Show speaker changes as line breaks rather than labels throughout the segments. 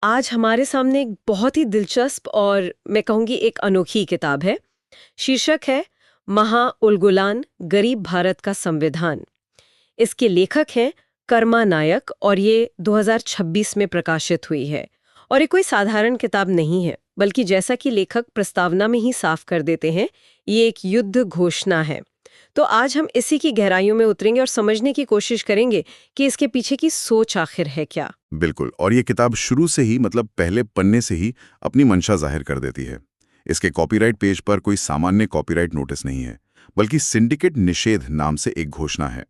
आज हमारे सामने एक बहुत ही दिलचस्प और मैं कहूँगी एक अनोखी किताब है। शीर्षक है महा उलगुलान, गरीब भारत का संविधान। इसके लेखक हैं कर्मा नायक और ये 2026 में प्रकाशित हुई है। और ये कोई साधारण किताब नहीं है, बल्कि जैसा कि लेखक प्रस्तावना में ही साफ कर देते हैं, ये एक युद्ध घोषणा है। तो आज हम इसी की गहराइयों में उतरेंगे और समझने की कोशिश करेंगे कि इसके पीछे की सोच आखिर है क्या।
बिल्कुल। और ये किताब शुरू से ही मतलब पहले पन्ने से ही अपनी मंशा जाहिर कर देती है। इसके कॉपीराइट पेज पर कोई सामान्य कॉपीराइट नोटिस नहीं है, बल्कि सिंडिकेट निषेध नाम से एक घोषणा है।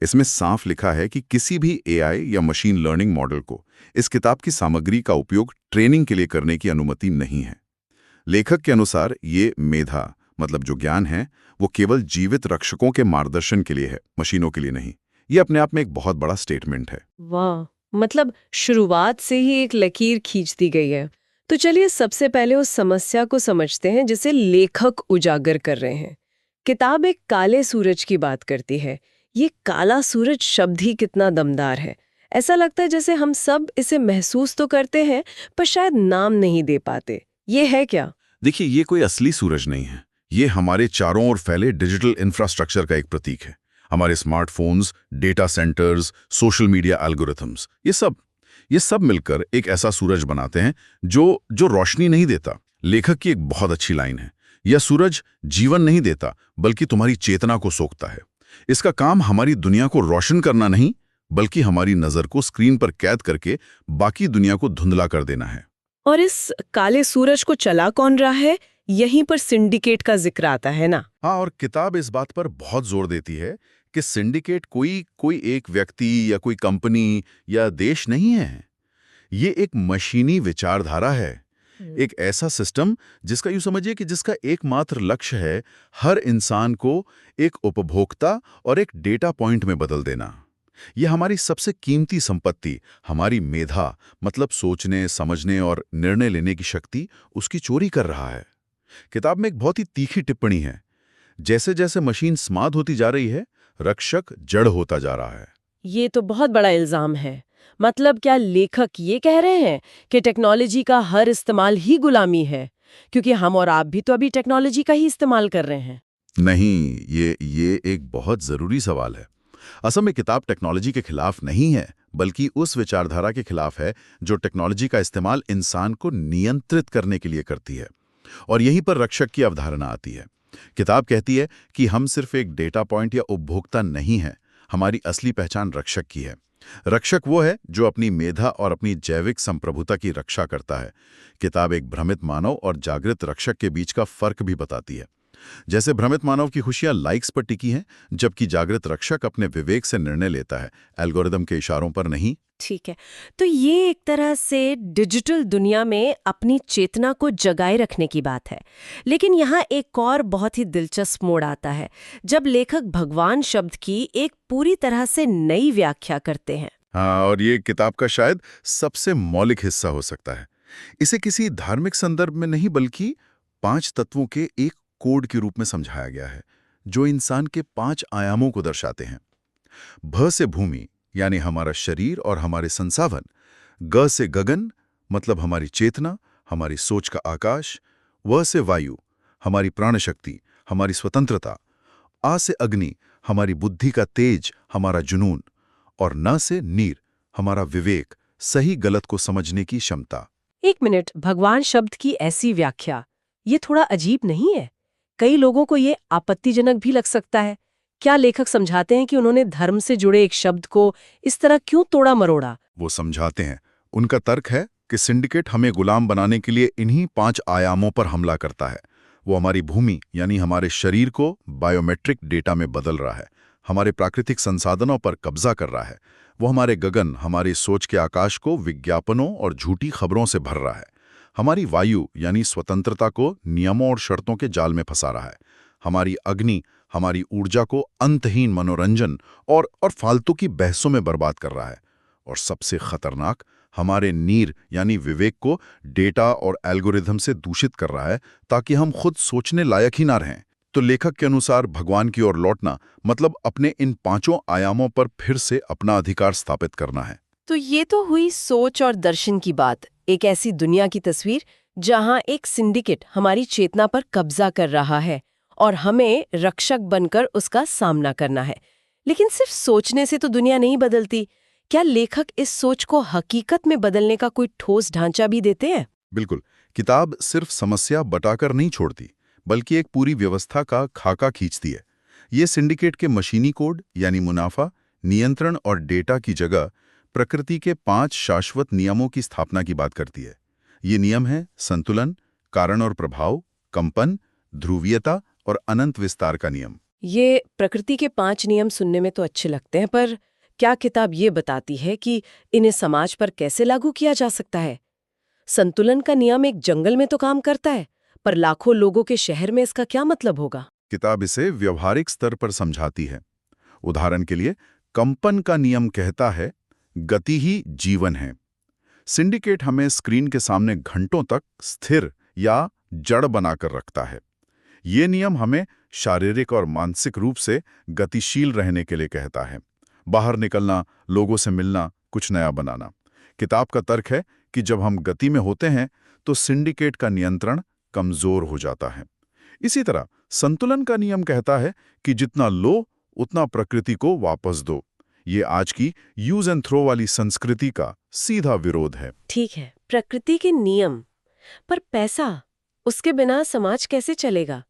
इसमें साफ लिखा है कि किसी भी एआई या मशीन लर्निंग मॉडल को इस किताब की सामग्री का उपयोग ट्रेनिंग के लिए करने की अनुमति नहीं है। लेखक के अनुसार ये मेधा मतलब जो ज्ञान है वो केवल जीवित रक्षकों के मार्गदर्शन के लिए है, मशीनों के लिए नहीं। ये अपने आप में एक बहुत बड़ा स्टेटमेंट है।
वाह, मतलब शुरुआत से ही एक लकीर खींच दी गई है। तो चलिए सबसे पहले उस समस्या को समझते हैं जिसे लेखक उजागर कर रहे हैं। किताब एक काले सूरज की बात करती है। ये काला सूरज शब्द ही कितना दमदार है। ऐसा लगता है जैसे हम सब इसे महसूस तो करते हैं, पर शायद नाम नहीं दे पाते। ये है क्या?
देखिए, ये कोई असली सूरज नहीं है। ये हमारे चारों ओर फैले डिजिटल इंफ्रास्ट्रक्चर का एक प्रतीक है। हमारे smartphones, data centres, social media algorithms, ये सब मिलकर एक ऐसा सूरज बनाते हैं जो जो रोशनी नहीं देता। लेखक की एक बहुत अच्छी लाइन है, यह सूरज जीवन नहीं देता, बल्कि तुम्हारी चेतना को सोखता है। इसका काम हमारी दुनिया को रोशन करना नहीं, बल्कि हमारी नजर को स्क्रीन पर कैद करके बाकी दुनिया को धुंधला कर देना है।
और इस काले सूरज को चला कौन रहा है? यहीं पर सिंडिकेट का जिक्र आता है ना।
हाँ, और किताब इस बात पर बहुत जोर देती है कि सिंडिकेट कोई कोई एक व्यक्ति या कोई कंपनी या देश नहीं है। ये एक मशीनी विचारधारा है। एक ऐसा सिस्टम जिसका यूं समझिए कि जिसका एकमात्र लक्ष्य है हर इंसान को एक उपभोक्ता और एक डेटा पॉइंट में बदल देना। यह हमारी सबसे कीमती संपत्ति, हमारी मेधा मतलब सोचने, समझने और निर्णय लेने की शक्ति, उसकी चोरी कर रहा है। किताब में एक बहुत ही तीखी टिप्पणी है, जैसे जैसे मशीन स्मार्ट होती जा रही है, रक्षक जड़ होता जा रहा है।
ये तो बहुत बड़ा इल्जाम है। मतलब क्या लेखक ये कह रहे हैं कि टेक्नोलॉजी का हर इस्तेमाल ही गुलामी है? क्योंकि हम और आप भी तो अभी टेक्नोलॉजी का ही इस्तेमाल कर रहे हैं।
नहीं, ये एक बहुत जरूरी सवाल है। असल में किताब टेक्नोलॉजी के खिलाफ नहीं है, बल्कि उस विचारधारा के खिलाफ है जो टेक्नोलॉजी का इस्तेमाल इंसान को नियंत्रित करने के लिए करती है। और यहीं पर रक्षक की अवधारणा आती है। किताब कहती है कि हम सिर्फ एक डेटा पॉइंट या उपभोक्ता नहीं हैं, हमारी असली पहचान रक्षक की है। रक्षक वो है जो अपनी मेधा और अपनी जैविक संप्रभुता की रक्षा करता है। किताब एक भ्रमित मानव और जागृत रक्षक के बीच का फर्क भी बताती है। जैसे भ्रमित मानव की खुशियां लाइक्स पर टिकी हैं, जबकि जागृत रक्षक अपने विवेक से निर्णय लेता है, एल्गोरिदम के इशारों पर नहीं।
ठीक है, तो ये एक तरह से डिजिटल दुनिया में अपनी चेतना को जगाए रखने की बात है। लेकिन यहाँ एक और बहुत ही दिलचस्प मोड़ आता है, जब लेखक भगवान शब्द की एक पूरी तरह से नई व्याख्या करते हैं।
हाँ, और ये किताब का शायद सबसे मौलिक हिस्सा हो सकता है। इसे किसी धार्मिक संदर्भ में नहीं, बल्कि 5 तत्वों के एक कोड के रूप में समझाया गया है, जो इंसान के 5 आयामों को दर्शाते हैं। भ से भूमि यानी हमारा शरीर और हमारे संसाधन। ग से गगन मतलब हमारी चेतना, हमारी सोच का आकाश। व से वायु हमारी प्राण शक्ति, हमारी स्वतंत्रता। आ से अग्नि हमारी बुद्धि का तेज, हमारा जुनून। और न से नीर हमारा विवेक, सही गलत को समझने की क्षमता।
एक मिनट, भगवान शब्द की ऐसी व्याख्या, ये थोड़ा अजीब नहीं है? कई लोगों को ये आपत्तिजनक भी लग सकता है। क्या लेखक समझाते हैं कि उन्होंने धर्म से जुड़े एक शब्द को इस तरह क्यों तोड़ा मरोड़ा?
वो समझाते हैं। उनका तर्क है कि सिंडिकेट हमें गुलाम बनाने के लिए इन्हीं 5 आयामों पर हमला करता है। वो हमारी भूमि यानी हमारे शरीर को बायोमेट्रिक डेटा में बदल रहा है, हमारे प्राकृतिक संसाधनों पर कब्जा कर रहा है। वो हमारे गगन, हमारी सोच के आकाश को विज्ञापनों और झूठी खबरों से भर रहा है। हमारी वायु यानी स्वतंत्रता को नियमों और शर्तों के जाल में फंसा रहा है। हमारी अग्नि हमारी ऊर्जा को अंतहीन मनोरंजन और फालतू की बहसों में बर्बाद कर रहा है। और सबसे खतरनाक, हमारे नीर यानी विवेक को डेटा और एल्गोरिथम से दूषित कर रहा है, ताकि हम खुद सोचने लायक ही ना रहें। तो लेखक के अनुसार भगवान की ओर लौटना मतलब अपने इन 5 आयामों पर फिर से अपना अधिकार स्थापित करना है।
तो ये तो हुई सोच और दर्शन की बात, एक ऐसी दुनिया की तस्वीर जहां एक सिंडिकेट हमारी चेतना पर कब्जा कर रहा है और हमें रक्षक बनकर उसका सामना करना है। लेकिन सिर्फ सोचने से तो दुनिया नहीं बदलती। क्या लेखक इस सोच को हकीकत में बदलने का कोई ठोस ढांचा भी देते हैं?
बिल्कुल। किताब सिर्फ समस्या बटाकर नहीं छोड़ती, बल्कि एक पूरी व्यवस्था का खाका खींचती है। ये सिंडिकेट के मशीनी कोड यानी मुनाफा, नियंत्रण और डेटा की जगह प्रकृति के 5 शाश्वत नियमों की स्थापना की बात करती है। ये नियम हैं संतुलन, कारण और प्रभाव, कंपन, ध्रुवीयता और अनंत विस्तार का नियम।
ये प्रकृति के 5 नियम सुनने में तो अच्छे लगते हैं, पर क्या किताब ये बताती है कि इन्हें समाज पर कैसे लागू किया जा सकता है? संतुलन का नियम एक जंगल में तो काम करता है, पर लाखों लोगों के शहर में इसका क्या मतलब होगा?
किताब इसे व्यवहारिक स्तर पर समझाती है। उदाहरण के लिए, कंपन का नियम कहता है, गति ही जीवन है। सिंडिकेट हमें स्क्रीन के सामने घंटों तक स्थिर या जड़ बनाकर रखता है। ये नियम हमें शारीरिक और मानसिक रूप से गतिशील रहने के लिए कहता है। बाहर निकलना, लोगों से मिलना, कुछ नया बनाना। किताब का तर्क है कि जब हम गति में होते हैं तो सिंडिकेट का नियंत्रण कमजोर हो जाता है। इसी तरह संतुलन का नियम कहता है कि जितना लो उतना प्रकृति को वापस दो। ये आज की यूज एंड थ्रो वाली संस्कृति का सीधा विरोध है।
ठीक है, प्रकृति के नियम, पर पैसा, उसके बिना समाज कैसे चलेगा?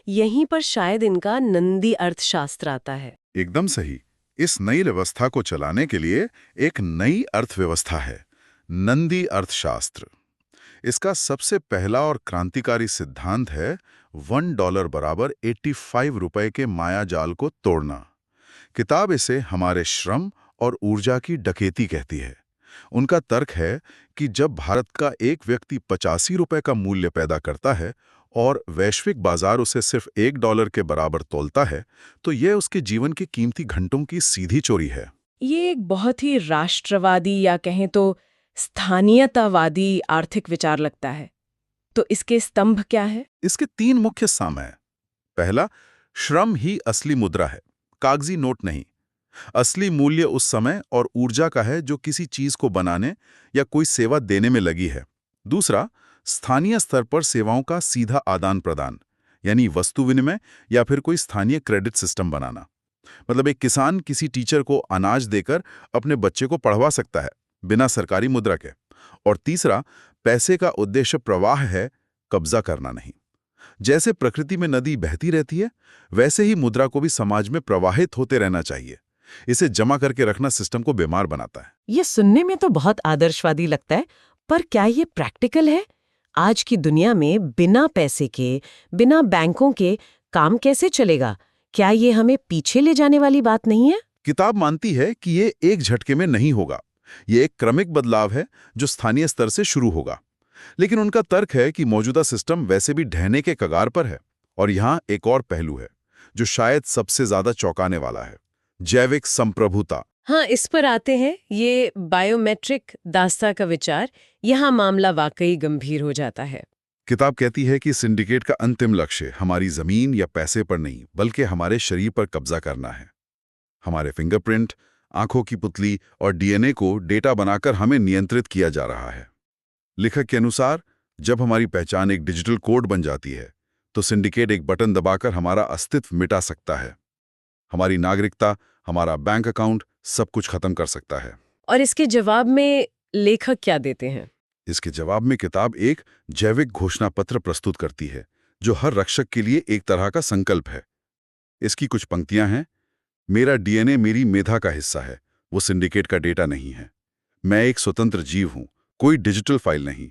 यहीं पर शायद इनका नंदी अर्थशास्त्र आता है।
एकदम सही। इस नई व्यवस्था को चलाने के लिए एक नई अर्थव्यवस्था है, नंदी अर्थशास्त्र। इसका सबसे पहला और क्रांतिकारी सिद्धांत है $1 बराबर 85 रुपए के मायाजाल को तोड़ना। किताब इसे हमारे श्रम और ऊर्जा की डकैती कहती है। उनका तर्क है कि जब भारत का एक व्यक्ति 85 रुपए का मूल्य पैदा करता है और वैश्विक बाजार उसे सिर्फ $1 के बराबर तोलता है, तो यह उसके जीवन के कीमती घंटों की सीधी चोरी है।
ये एक बहुत ही राष्ट्रवादी या कहें तो स्थानीयतावादी आर्थिक विचार लगता है। तो इसके स्तंभ क्या है?
इसके 3 मुख्य स्तंभ हैं। पहला, श्रम ही असली मुद्रा है, कागजी नोट नहीं। असली मूल्य उस समय और ऊर्जा का है जो किसी चीज को बनाने या कोई सेवा देने में लगी है। दूसरा, स्थानीय स्तर पर सेवाओं का सीधा आदान प्रदान, यानी वस्तु विनिमय या फिर कोई स्थानीय क्रेडिट सिस्टम बनाना। मतलब एक किसान किसी टीचर को अनाज देकर अपने बच्चे को पढ़वा सकता है, बिना सरकारी मुद्रा के। और तीसरा, पैसे का उद्देश्य प्रवाह है, कब्जा करना नहीं। जैसे प्रकृति में नदी बहती रहती है, वैसे ही मुद्रा को भी समाज में प्रवाहित होते रहना चाहिए। इसे जमा करके रखना सिस्टम को बीमार बनाता है।
ये सुनने में तो बहुत आदर्शवादी लगता है, पर क्या ये प्रैक्टिकल है? आज की दुनिया में बिना पैसे के, बिना बैंकों के काम कैसे चलेगा? क्या ये हमें पीछे ले जाने वाली बात नहीं है?
किताब मानती है कि ये एक झटके में नहीं होगा। ये एक क्रमिक बदलाव है जो स्थानीय स्तर से शुरू होगा। लेकिन उनका तर्क है कि मौजूदा सिस्टम वैसे भी ढहने के कगार पर है। और यहाँ एक और पहलू है जो शायद सबसे ज्यादा चौंकाने वाला है, जैविक संप्रभुता।
हाँ, इस पर आते हैं। ये बायोमेट्रिक दास्ता का विचार, यहाँ मामला वाकई गंभीर हो जाता है।
किताब कहती है कि सिंडिकेट का अंतिम लक्ष्य हमारी जमीन या पैसे पर नहीं, बल्कि हमारे शरीर पर कब्जा करना है। हमारे फिंगरप्रिंट, आंखों की पुतली और डीएनए को डेटा बनाकर हमें नियंत्रित किया जा रहा है। लेखक के अनुसार, जब हमारी पहचान एक डिजिटल कोड बन जाती है, तो सिंडिकेट एक बटन दबाकर हमारा अस्तित्व मिटा सकता है। हमारी नागरिकता, हमारा बैंक अकाउंट, सब कुछ खत्म कर सकता है।
और इसके जवाब में लेखक क्या देते हैं?
इसके जवाब में किताब एक जैविक घोषणा पत्र प्रस्तुत करती है, जो हर रक्षक के लिए एक तरह का संकल्प है। इसकी कुछ पंक्तियां हैं। मेरा डीएनए मेरी मेधा का हिस्सा है, वो सिंडिकेट का डेटा नहीं है। मैं एक स्वतंत्र जीव हूं, कोई डिजिटल फाइल नहीं।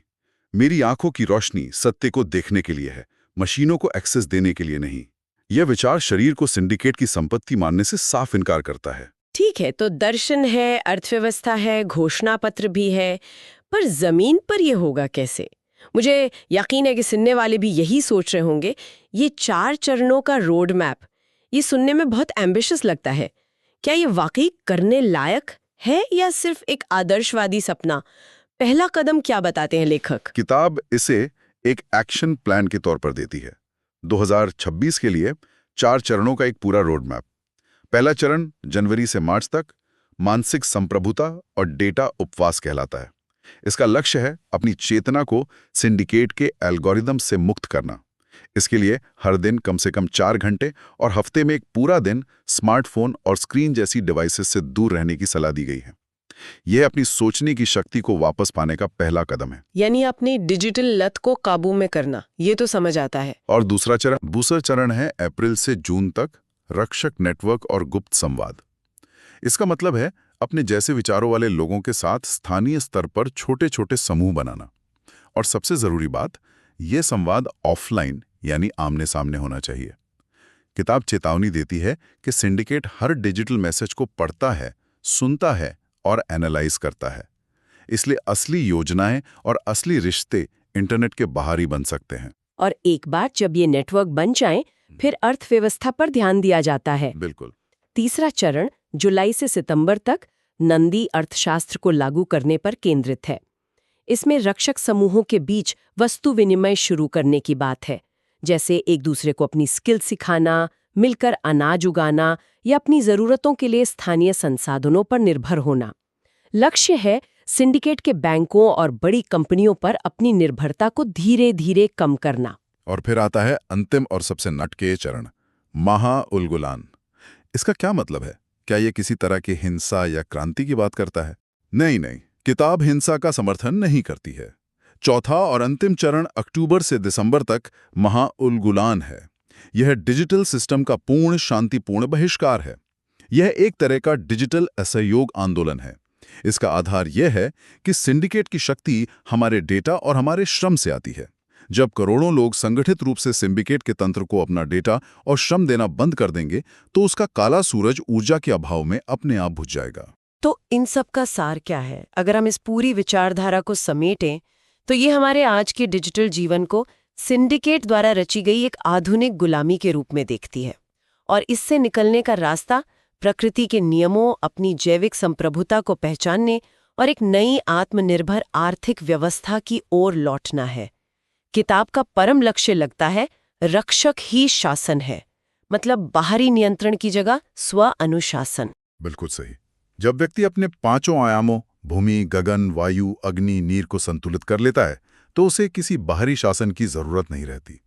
मेरी आंखों की रोशनी सत्य को देखने के लिए है, मशीनों को एक्सेस देने के लिए नहीं। यह विचार शरीर को सिंडिकेट की संपत्ति मानने से साफ इनकार करता है।
ठीक है, तो दर्शन है, अर्थव्यवस्था है, घोषणा पत्र भी है, पर जमीन पर यह होगा कैसे? मुझे यकीन है कि सुनने वाले भी यही सोच रहे होंगे। ये 4 चरणों का रोड मैप, ये सुनने में बहुत एम्बिशियस लगता है। क्या ये वाकई करने लायक है या सिर्फ एक आदर्शवादी सपना? पहला कदम क्या बताते हैं लेखक?
किताब इसे एक एक्शन प्लान के तौर पर देती है। 2026 के लिए 4 चरणों का एक पूरा रोड मैप। पहला चरण जनवरी से मार्च तक, मानसिक संप्रभुता और डेटा उपवास कहलाता है। इसका लक्ष्य है अपनी चेतना को सिंडिकेट के एल्गोरिदम से मुक्त करना। इसके लिए हर दिन कम से कम 4 घंटे और हफ्ते में एक पूरा दिन स्मार्टफोन और स्क्रीन जैसी डिवाइसेस से दूर रहने की सलाह दी गई है। यह अपनी सोचने की शक्ति को वापस पाने का पहला कदम है।
यानी अपनी डिजिटल लत को काबू में करना, ये तो समझ आता है।
और दूसरा चरण है अप्रैल से जून तक रक्षक नेटवर्क और गुप्त संवाद। इसका मतलब है अपने जैसे विचारों वाले लोगों के साथ स्थानीय स्तर पर छोटे छोटे समूह बनाना। और सबसे जरूरी बात, यह संवाद ऑफलाइन यानी आमने सामने होना चाहिए। किताब चेतावनी देती है कि सिंडिकेट हर डिजिटल मैसेज को पढ़ता है, सुनता है और एनालाइज करता है। इसलिए असली योजनाएं और असली रिश्ते इंटरनेट के बाहर ही बन सकते हैं।
और एक बार जब ये नेटवर्क बन जाएं, फिर अर्थव्यवस्था पर ध्यान दिया जाता है।
बिल्कुल।
तीसरा चरण जुलाई से सितंबर तक नंदी अर्थशास्त्र को लागू करने पर केंद्रित है। इसमें रक्षक समूहों के बीच वस्तु विनिमय शुरू करने की बात है, जैसे एक दूसरे को अपनी स्किल सिखाना, मिलकर अनाज उगाना या अपनी जरूरतों के लिए स्थानीय संसाधनों पर निर्भर होना। लक्ष्य है सिंडिकेट के बैंकों और बड़ी कंपनियों पर अपनी निर्भरता को धीरे धीरे कम करना।
और फिर आता है अंतिम और सबसे नटके चरण, महा-उल-गुलान। इसका क्या मतलब है? क्या यह किसी तरह की हिंसा या क्रांति की बात करता है? नहीं, किताब हिंसा का समर्थन नहीं करती है। चौथा और अंतिम चरण अक्टूबर से दिसंबर तक महा-उल-गुलान है। यह डिजिटल सिस्टम का पूर्ण शांतिपूर्ण बहिष्कार है। यह एक तरह का डिजिटल असहयोग आंदोलन है। इसका आधार यह है कि सिंडिकेट की शक्ति हमारे डेटा और हमारे श्रम से आती है। जब करोड़ों लोग संगठित रूप से सिंडिकेट के तंत्र को अपना डेटा और श्रम देना बंद कर देंगे, तो उसका काला सूरज ऊर्जा के अभाव में अपने आप बुझ जाएगा।
तो इन सब का सार क्या है? अगर हम इस पूरी विचारधारा को समेटें, तो ये हमारे आज के डिजिटल जीवन को सिंडिकेट द्वारा रची गई एक आधुनिक गुलामी के रूप में देखती है। और इससे निकलने का रास्ता प्रकृति के नियमों, अपनी जैविक संप्रभुता को पहचानने और एक नई आत्मनिर्भर आर्थिक व्यवस्था की ओर लौटना है। किताब का परम लक्ष्य लगता है रक्षक ही शासन है, मतलब बाहरी नियंत्रण की जगह स्व अनुशासन।
बिल्कुल सही। जब व्यक्ति अपने 5 आयामों भूमि, गगन, वायु, अग्नि, नीर को संतुलित कर लेता है, तो उसे किसी बाहरी शासन की जरूरत नहीं रहती।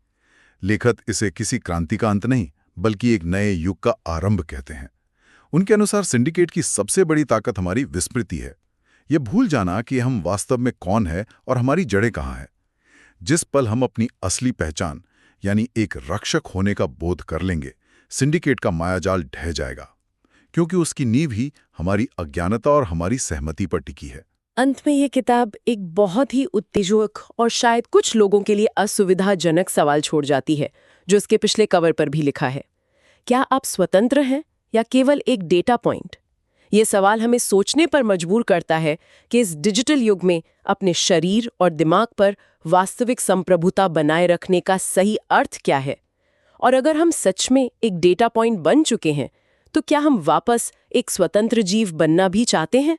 लेखक इसे किसी क्रांति का अंत नहीं, बल्कि एक नए युग का आरंभ कहते हैं। उनके अनुसार सिंडिकेट की सबसे बड़ी ताकत हमारी विस्मृति है। ये भूल जाना कि हम वास्तव में कौन है और हमारी जड़ें कहाँ हैं। जिस पल हम अपनी असली पहचान यानी एक रक्षक होने का बोध कर लेंगे, सिंडिकेट का मायाजाल ढह जाएगा, क्योंकि उसकी नींव ही हमारी अज्ञानता और हमारी सहमति पर टिकी है।
अंत में ये किताब एक बहुत ही उत्तेजक और शायद कुछ लोगों के लिए असुविधाजनक सवाल छोड़ जाती है, जो इसके पिछले कवर पर भी लिखा है। क्या आप स्वतंत्र हैं या केवल एक डेटा पॉइंट? ये सवाल हमें सोचने पर मजबूर करता है कि इस डिजिटल युग में अपने शरीर और दिमाग पर वास्तविक संप्रभुता बनाए रखने का सही अर्थ क्या है। और अगर हम सच में एक डेटा पॉइंट बन चुके हैं, तो क्या हम वापस एक स्वतंत्र जीव बनना भी चाहते हैं?